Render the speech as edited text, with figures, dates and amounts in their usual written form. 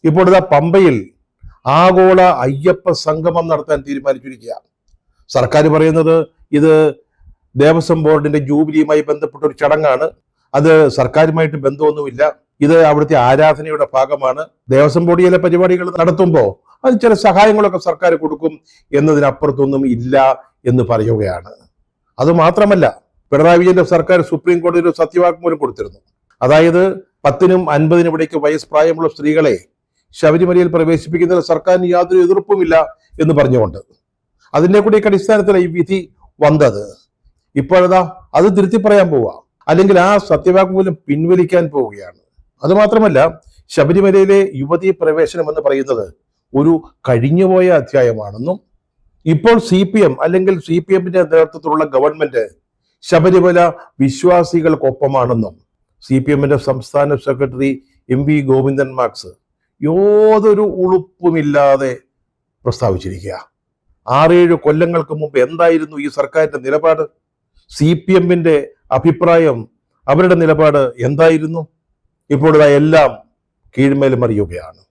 ഇപ്പോൾ ഇതാ പമ്പയിൽ ആഗോള അയ്യപ്പ സംഗമം നടത്താൻ തീരുമാനിച്ചിരിക്കുക. സർക്കാർ പറയുന്നത് ഇത് ദേവസ്വം ബോർഡിന്റെ ജൂബിലിയുമായി ബന്ധപ്പെട്ട ഒരു ചടങ്ങാണ്. അത് സർക്കാരുമായിട്ട് ബന്ധമൊന്നുമില്ല. ഇത് അവിടുത്തെ ആരാധനയുടെ ഭാഗമാണ്. ദേവസ്വം ബോർഡ് ചില പരിപാടികൾ നടത്തുമ്പോൾ അത് ചില സഹായങ്ങളൊക്കെ സർക്കാർ കൊടുക്കും എന്നതിനപ്പുറത്തൊന്നും ഇല്ല എന്ന് പറയുകയാണ്. അത് മാത്രമല്ല, പിണറായി വിജയന്റെ സർക്കാർ സുപ്രീം കോടതിയിൽ ഒരു സത്യവാങ്മൂലം കൊടുത്തിരുന്നു. അതായത് 10നും 50നും ഇടയ്ക്ക് വയസ്സ് പ്രായമുള്ള സ്ത്രീകളെ ശബരിമലയിൽ പ്രവേശിപ്പിക്കുന്നതിൽ സർക്കാരിന് യാതൊരു എതിർപ്പുമില്ല എന്ന് പറഞ്ഞുകൊണ്ട് അതിന്റെ കൂടിയൊക്കെ അടിസ്ഥാനത്തിലാണ് ഈ വിധി വന്നത്. ഇപ്പോഴതാ അത് തിരുത്തി പറയാൻ പോവുക, അല്ലെങ്കിൽ ആ സത്യവാങ്മൂലം പിൻവലിക്കാൻ പോവുകയാണ്. അത് മാത്രമല്ല, ശബരിമലയിലെ യുവതീ പ്രവേശനം എന്ന് പറയുന്നത് ഒരു കഴിഞ്ഞുപോയ അധ്യായമാണെന്നും ഇപ്പോൾ CPM അല്ലെങ്കിൽ CPMന്റെ നേതൃത്വത്തിലുള്ള ഗവൺമെന്റ് ശബരിമല വിശ്വാസികൾക്കൊപ്പമാണെന്നും CPMന്റെ സംസ്ഥാന സെക്രട്ടറി MV ഗോവിന്ദൻ മാക്സ് യാതൊരു ഉളുപ്പുമില്ലാതെ പ്രസ്താവിച്ചിരിക്കുക. 6-7 കൊല്ലങ്ങൾക്ക് മുമ്പ് എന്തായിരുന്നു ഈ സർക്കാരിന്റെ നിലപാട്? CPMന്റെ അഭിപ്രായം, അവരുടെ നിലപാട് എന്തായിരുന്നു? ഇപ്പോൾ എല്ലാം കീഴ്മേൽ മറിയുകയാണ്.